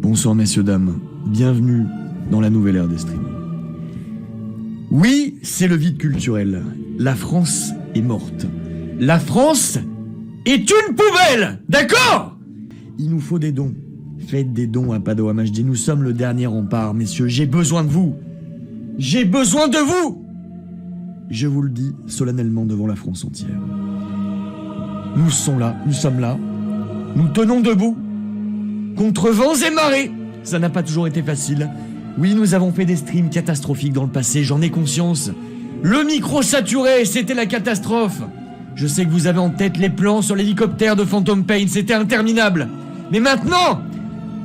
Bonsoir messieurs, dames. Bienvenue dans la nouvelle ère des streams. Oui, c'est le vide culturel. La France est morte. La France est une poubelle. D'accord ? Il nous faut des dons. Faites des dons à Padawan HD. Nous sommes le dernier rempart, messieurs. J'ai besoin de vous. J'ai besoin de vous. Je vous le dis solennellement devant la France entière. Nous sommes là. Nous tenons debout. Contre vents et marées. Ça n'a pas toujours été facile. Oui, nous avons fait des streams catastrophiques dans le passé, j'en ai conscience. Le micro saturé, c'était la catastrophe. Je sais que vous avez en tête les plans sur l'hélicoptère de Phantom Pain, c'était interminable. Mais maintenant,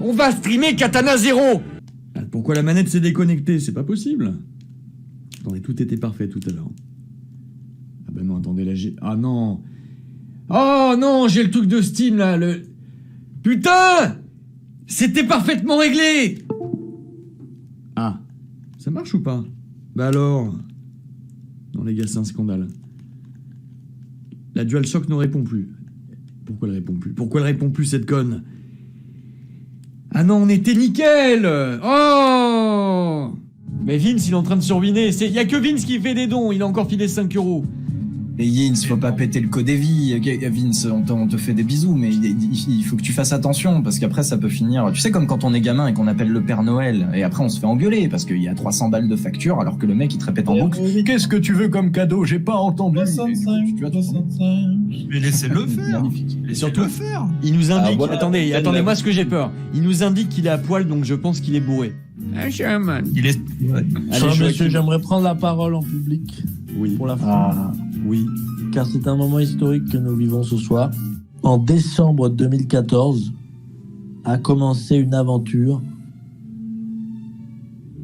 on va streamer Katana Zero. Pourquoi la manette s'est déconnectée? C'est pas possible. Attendez, tout était parfait tout à l'heure. Ah ben non, attendez, là j'ai... Ah non. Oh non, j'ai le truc de Steam là, le... Putain! C'était parfaitement réglé! Ah, ça marche ou pas? Bah alors... Non les gars, c'est un scandale. La DualShock ne répond plus. Pourquoi elle répond plus? Pourquoi elle répond plus cette conne? Ah non, on était nickel! Oh! Mais Vince, il est en train de surviner. Y a que Vince qui fait des dons, il a encore filé 5 €. Et Yins, faut pas péter le code des vies. Vince, on te fait des bisous, mais il faut que tu fasses attention, parce qu'après ça peut finir... Tu sais, comme quand on est gamin et qu'on appelle le Père Noël, et après on se fait engueuler, parce qu'il y a 300 balles de facture, alors que le mec il te répète en boucle. Qu'est-ce que tu veux comme cadeau? J'ai pas entendu. 65. Mais laissez-le faire. Magnifique. Et surtout, le faire. il nous indique... voilà. Attendez, moi ce que j'ai peur. Il nous indique qu'il est à poil, donc je pense qu'il est bourré. Il est... Allez, Monsieur, j'aimerais prendre la parole en public Oui. pour la France, Oui. car c'est un moment historique que nous vivons ce soir. En décembre 2014 a commencé une aventure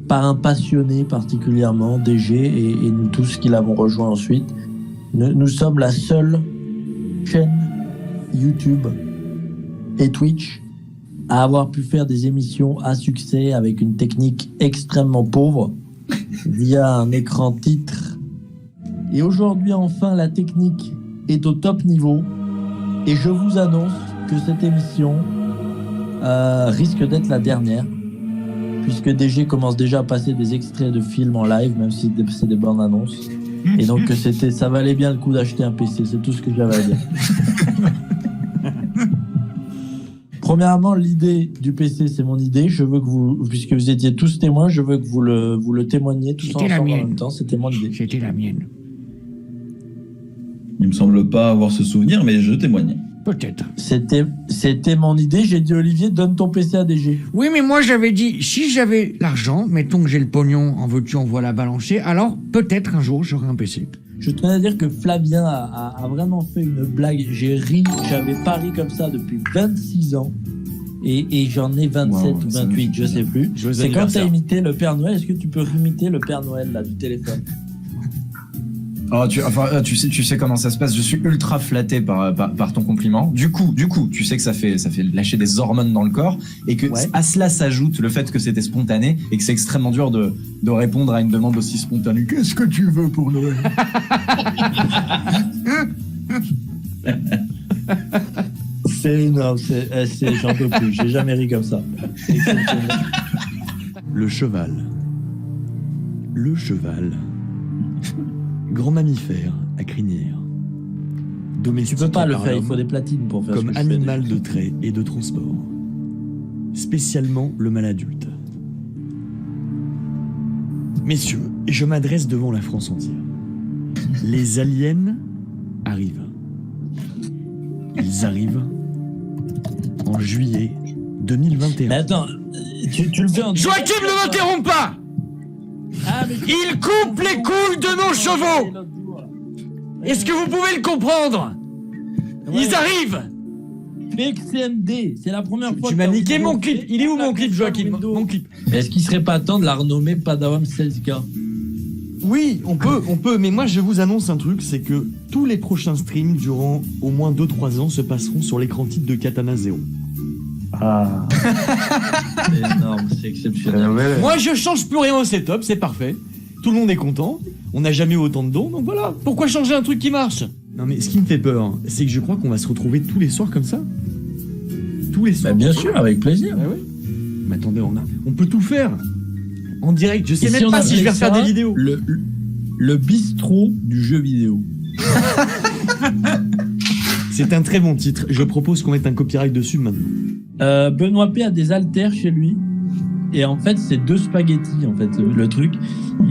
par un passionné particulièrement, DG, et nous tous qui l'avons rejoint ensuite. Nous sommes la seule chaîne YouTube et Twitch à avoir pu faire des émissions à succès avec une technique extrêmement pauvre via un écran titre. Et aujourd'hui, enfin, la technique est au top niveau et je vous annonce que cette émission risque d'être la dernière, puisque DG commence déjà à passer des extraits de films en live, même si c'est des bandes annonces. Et donc ça valait bien le coup d'acheter un PC, c'est tout ce que j'avais à dire. Premièrement, l'idée du PC, c'est mon idée. Je veux que vous, puisque vous étiez tous témoins, je veux que vous le témoigniez tous ensemble en même temps. C'était mon idée. C'était la mienne. Il me semble pas avoir ce souvenir, mais je témoigne. Peut-être. C'était mon idée. J'ai dit, Olivier, donne ton PC à DG. Oui, mais moi j'avais dit, si j'avais l'argent, mettons que j'ai le pognon, en veux-tu, en voilà balancé, alors peut-être un jour j'aurai un PC. Je tenais à dire que Flavien a vraiment fait une blague. J'ai ri, j'avais pas ri comme ça depuis 26 ans. Et j'en ai 27 ou 28, je sais plus. C'est quand t'as imité le Père Noël. Est-ce que tu peux imiter le Père Noël là, du téléphone? Oh, tu sais comment ça se passe. Je suis ultra flatté par ton compliment. Du coup, tu sais que ça fait lâcher des hormones dans le corps, et que à cela s'ajoute le fait que c'était spontané et que c'est extrêmement dur de répondre à une demande aussi spontanée. Qu'est-ce que tu veux pour Noël? C'est énorme. J'en peux plus. J'ai jamais ri comme ça. Le cheval. Le cheval. Grand mammifère à crinière. Tu Domestique peux pas le faire. Il l'homme, faut des platines pour faire comme ce que je fais. animal de trait et de transport. Spécialement le mâle adulte. Messieurs, je m'adresse devant la France entière. Les aliens arrivent. Ils arrivent en juillet 2021. Mais attends, tu le fais en... Joachim, ne m'interromps pas! Il coupe les couilles de nos chevaux! Est-ce que vous pouvez le comprendre? Ils arrivent! PXMD, c'est la première fois Tu que m'as t'as niqué oublié mon clip. Il est où mon clip, Joachim? Mon clip. Est-ce qu'il serait pas temps de la renommer Padawan 16K? Oui, on peut, mais moi je vous annonce un truc, c'est que tous les prochains streams durant au moins 2-3 ans se passeront sur l'écran titre de Katana Zero. Ah. C'est énorme, c'est exceptionnel. Moi, je change plus rien au setup, c'est parfait. Tout le monde est content. On n'a jamais eu autant de dons, donc voilà. Pourquoi changer un truc qui marche? Non mais ce qui me fait peur, c'est que je crois qu'on va se retrouver tous les soirs comme ça. Tous les soirs. Bah bien sûr, avec plaisir. Ah ouais. Mais attendez, on peut tout faire. En direct, je sais Et même si on pas si je vais appelait refaire ça des vidéos. Le bistrot du jeu vidéo. C'est un très bon titre. Je propose qu'on mette un copyright dessus maintenant. Benoît P a des haltères chez lui. Et en fait, c'est 2 spaghettis, en fait, le truc.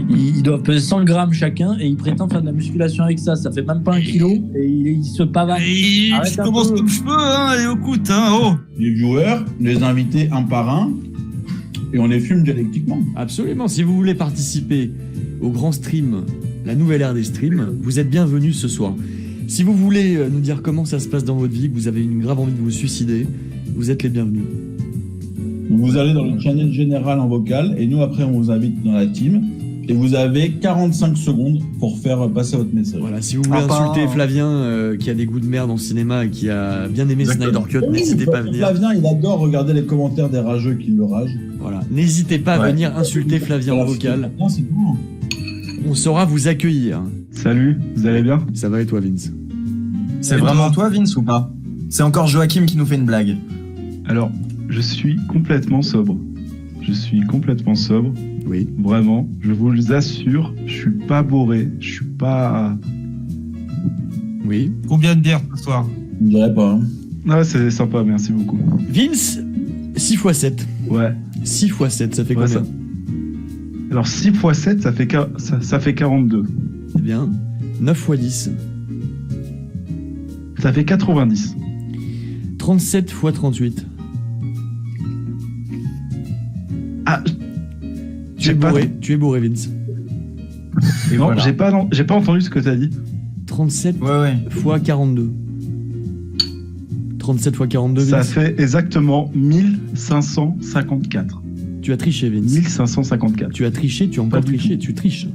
Ils doivent peser 100 grammes chacun et il prétend faire de la musculation avec ça. Ça fait même pas 1 kilo et il se pavane. Je commence comme je peux, hein, allez, écoute, hein, oh. Les viewers, les invités un par un, et on les fume dialectiquement. Absolument. Si vous voulez participer au grand stream, la nouvelle ère des streams, vous êtes bienvenus ce soir. Si vous voulez nous dire comment ça se passe dans votre vie, que vous avez une grave envie de vous suicider, vous êtes les bienvenus. Vous allez dans le channel général en vocal, et nous, après, on vous invite dans la team. Et vous avez 45 secondes pour faire passer votre message. Voilà, si vous voulez insulter Flavien, qui a des goûts de merde en cinéma et qui a bien aimé Snyder Cut, n'hésitez pas à venir. Flavien, il adore regarder les commentaires des rageux qui le ragent. Voilà, n'hésitez pas à venir insulter Flavien en vocal. Non, c'est cool. On saura vous accueillir. Salut, vous allez bien? Ça va et toi, Vince? C'est vraiment toi, Vince, ou pas? C'est encore Joachim qui nous fait une blague. Alors, je suis complètement sobre. Oui. Vraiment, je vous assure, je suis pas bourré, je suis pas... Oui. Combien de bières ce soir? Je dirais pas. Hein. Ah, c'est sympa, merci beaucoup. Vince, 6 x 7. Ouais. 6 x 7, ça fait Ouais, combien? Alors 6 x 7, ça fait 42. Eh bien, 9 x 10. Ça fait 90. 37 x 38. Ah, Tu es bourré, Vince. Et non, j'ai pas entendu ce que t'as dit. 37 Ouais. x 42. 37 x 42, Vince. Ça fait exactement 1554. Tu as triché, Vince. 1554. Tu as triché, tu as encore triché, tu triches.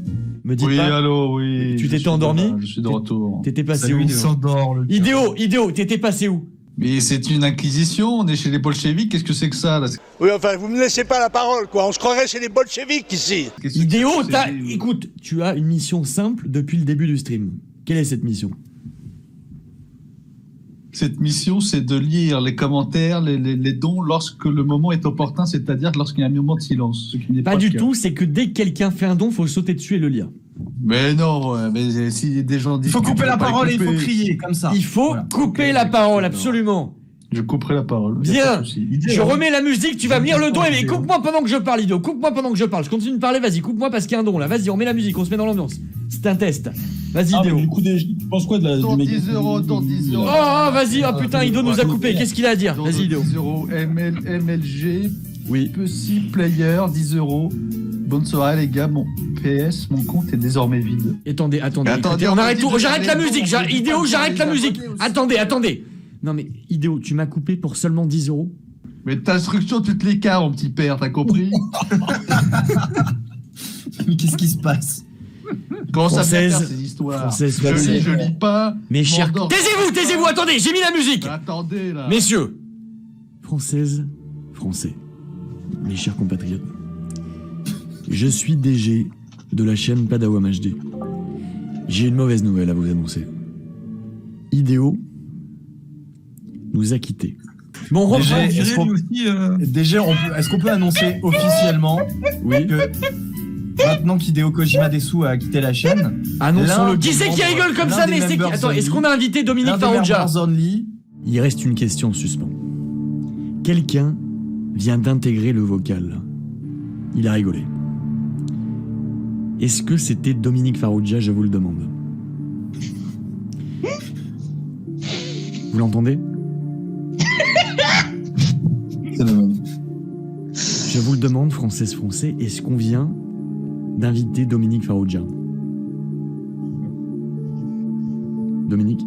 Me dis pas. allô, oui. Tu t'étais endormi? Je suis de retour. T'étais passé Salut, où? il s'endort, le gars. Idéo, t'étais passé où? Mais c'est une inquisition, on est chez les bolcheviks, qu'est-ce que c'est que ça là? Oui, enfin, vous me laissez pas la parole, quoi. On se croirait chez les bolcheviks ici. Qu'est-ce que Idéo, c'est? écoute, tu as une mission simple depuis le début du stream. Quelle est cette mission? Cette mission, c'est de lire les commentaires, les dons lorsque le moment est opportun, c'est-à-dire lorsqu'il y a un moment de silence. Ce qui n'est Pas le du cas. tout, c'est que dès que quelqu'un fait un don, faut sauter dessus et le lire. Mais non, mais si des gens disent. Il faut couper la parole et il faut couper. crier, comme ça. Il faut Voilà. couper Ok, la parole, d'accord. absolument. Je couperai la parole. Bien. Y a pas de souci. Je remets la musique, tu vas me lire le don et coupe-moi pendant que je parle, Idéo. Coupe-moi pendant que je parle. Je continue de parler, vas-y, coupe-moi parce qu'il y a un don là. Vas-y, on met la musique, on se met dans l'ambiance. C'est un test. Vas-y, Ah, mais Idéo. du coup, tu penses quoi de la Dans du 10 euros, dans 10 euros. Oh, vas-y, oh putain, Ido nous a coupé. Qu'est-ce qu'il a à dire? Dans Vas-y, Idéo. 10 euros, MLG, Oui. Pussy Player, 10 euros. Bonne soirée les gars, mon PS, mon compte est désormais vide. Attendez, Attendez, écoutez, on on m'a arrête dit tout. de J'arrête la garder le musique. don, on m'a dit Idéo, de j'arrête la garder les musique. abonnés aussi. Attendez. Non mais, Idéo, tu m'as coupé pour seulement 10 euros. Mais t'instruction toutes les cas, mon petit père, t'as compris? Mais qu'est-ce qui se passe? Comment ça fait Française, ces histoires? Française, Je française. lis pas. Mes chers... m'endors. Taisez-vous, attendez, j'ai mis la musique. Attendez là. Messieurs, Françaises, Français, mes chers compatriotes, je suis DG de la chaîne Padawam HD. J'ai une mauvaise nouvelle à vous annoncer. Idéo nous a quittés. Bon, on DG, reprend. est-ce qu'on- DG, est-ce qu'on peut annoncer officiellement Oui. que maintenant qu'Hideo Kojima Desu a quitté la chaîne, Annonçons-le. l'un Qui des c'est qui membres- rigole comme l'un ça? des Mais c'est qui... members Attends, est-ce only- qu'on a invité Dominique l'un des Farrugia? members only, Il reste une question en suspens. Quelqu'un vient d'intégrer le vocal. Il a rigolé. Est-ce que c'était Dominique Farrugia? Je vous le demande. Vous l'entendez? C'est le même. Je vous le demande, Française Français, est-ce qu'on vient d'inviter Dominique Farrugia? Dominique?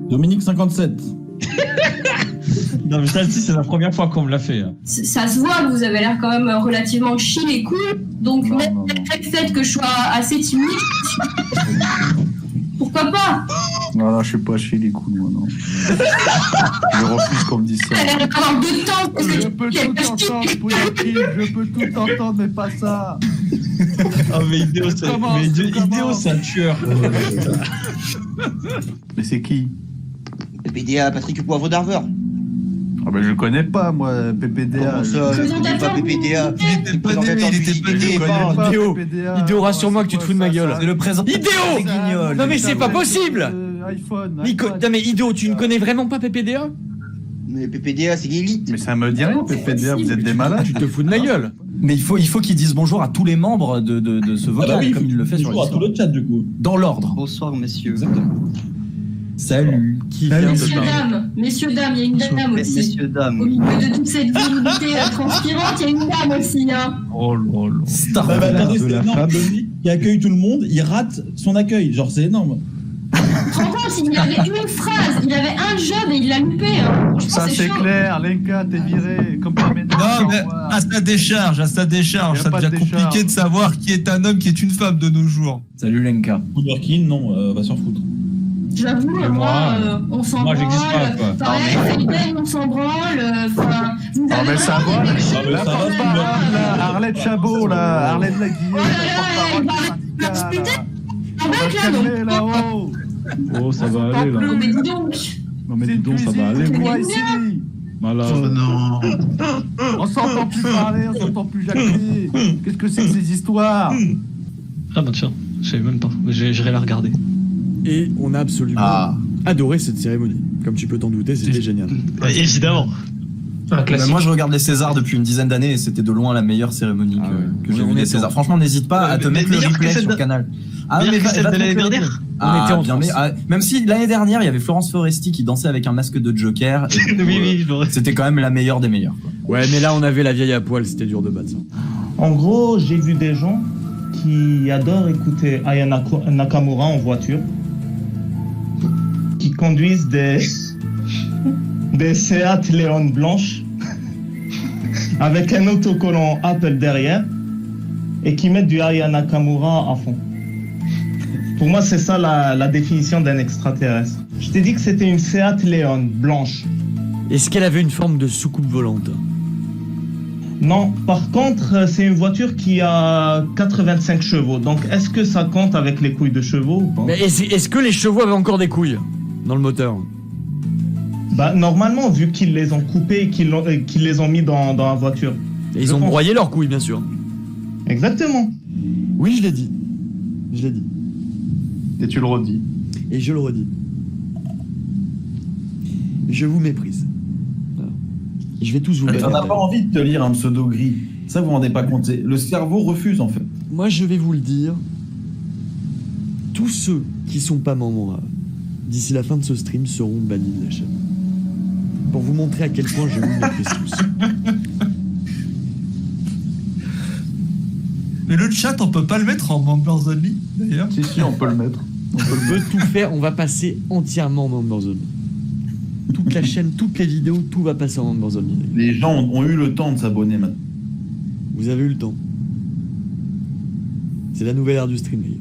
Dominique 57. Non mais ça, c'est la première fois qu'on me l'a fait. Hein. Ça se voit que vous avez l'air quand même relativement chill et cool. Donc même après le fait que je sois assez timide, pourquoi pas? Non, je suis pas chez les coups, moi, non. Je refuse qu'on me dise ça. Ça a l'air d'avoir deux temps parce que Je peux tout entendre, Pouilletine, je peux tout entendre, mais pas ça. Ah mais Idéo, c'est un tueur. Mais c'est qui? Le PDA Patrick Poivre d'Arvor. Ah bah, je connais pas, moi, PPDA. Comment ça, je connais pas PPDA. Il était pas né, il était pas né. Idéo, Idéo, rassure-moi que tu te fous de ma gueule. C'est le présent. Idéo Non mais c'est pas possible iPhone. Non mais Idéo, tu ne connais vraiment pas PPDA? Mais PPDA, c'est l'élite. Mais ça me dit rien, PPDA, vous êtes des malades. Tu te fous de ma gueule. Mais il faut qu'ils disent bonjour à tous les membres de ce vocal, comme il le fait sur le Bonjour à tout le chat, du coup. Dans l'ordre. Bonsoir, messieurs. Salut. Qui vient de Messieurs, parler? dames, messieurs, dames, il y a une dame aussi. Messieurs, Au dames. milieu de toute cette virilité transpirante, il y a une dame aussi. Hein. Oh là là. Star. Bah, attendez, de c'est la énorme. femme. Dominique qui accueille tout le monde, il rate son accueil. Genre, c'est énorme. Tu te rends compte, il avait une phrase, il avait un job et il l'a loupé. Hein. Franchement, Ça, c'est chaud. clair, Lenka, t'es viré. Comme par ménage. Non, mais à sa décharge, Y a ça pas devient de compliqué décharge. de savoir qui est un homme, qui est une femme de nos jours. Salut Lenka. Burkin, non, va s'en foutre. J'avoue, Mais moi, on s'en moi, j'existe pas, branle. quoi. Pareil, Faiden, on s'en branle. Enfin, vous Ah, avez mais ça vraiment va, des là, choses mais ça va, comme tu ça. me- là, Arlette Chabot, là, Arlette Laguillé, Oh là là, porte-parole il va du arrêter syndicat, de se là. Ah On va ouais, se là, non. calmer, là-haut. Oh, ça va aller là. Non, mais dis donc. Non, mais C'est dis une donc, ça va aller. cuisine, moi. quoi, ici. Malade. non. On s'entend plus parler, on s'entend plus jacter. Qu'est-ce que c'est que ces histoires? Ah bah tiens, je savais même pas. J'irai la regarder. Et on a absolument adoré cette cérémonie. Comme tu peux t'en douter, c'était génial. Évidemment. Moi, je regarde les Césars depuis une dizaine d'années et c'était de loin la meilleure cérémonie Ah ouais. que j'ai On vue des était Césars. en- Franchement, n'hésite pas à te mais mettre le meilleure que replay celle sur de- Canal. Meilleure que va celle te de l'année mettre le dernière. replay. On était en bien, France. même si l'année dernière, il y avait Florence Foresti qui dansait avec un masque de Joker. Et Oui, je l'aurais. c'était quand même la meilleure des meilleures. Quoi. Ouais, mais là, on avait la vieille à poil, c'était dur de battre ça. En gros, j'ai vu des gens qui adorent écouter Aya Nakamura en voiture, qui conduisent des Seat Leon blanches avec un autocollant Apple derrière et qui mettent du Aya Nakamura à fond. Pour moi, c'est ça la définition d'un extraterrestre. Je t'ai dit que c'était une Seat Leon blanche. Est-ce qu'elle avait une forme de soucoupe volante? Non, par contre, c'est une voiture qui a 85 chevaux. Donc, est-ce que ça compte avec les couilles de chevaux ou pas? Mais est-ce que les chevaux avaient encore des couilles dans le moteur? Bah, normalement, vu qu'ils les ont coupés et qu'ils les ont mis dans la voiture. Et ils Je ont pense. broyé leurs couilles, bien sûr. Exactement. Oui, je l'ai dit. Je l'ai dit. Et tu le redis. Et je le redis. Je vous méprise. Voilà. Je vais tous vous On n'a mettre. pas envie de te lire un pseudo gris. Ça, vous vous rendez pas compte. Le cerveau refuse, en fait. Moi, je vais vous le dire. Tous ceux qui sont pas membres d'ici la fin de ce stream seront bannis de la chaîne. Pour vous montrer à quel point je vous méprise tous. Mais le chat, on peut pas le mettre en members only, d'ailleurs. Si, on peut le mettre. On peut tout faire, on va passer entièrement en members only. Toute la chaîne, toutes les vidéos, tout va passer en members only. Les gens ont eu le temps de s'abonner maintenant. Vous avez eu le temps. C'est la nouvelle ère du stream, d'ailleurs.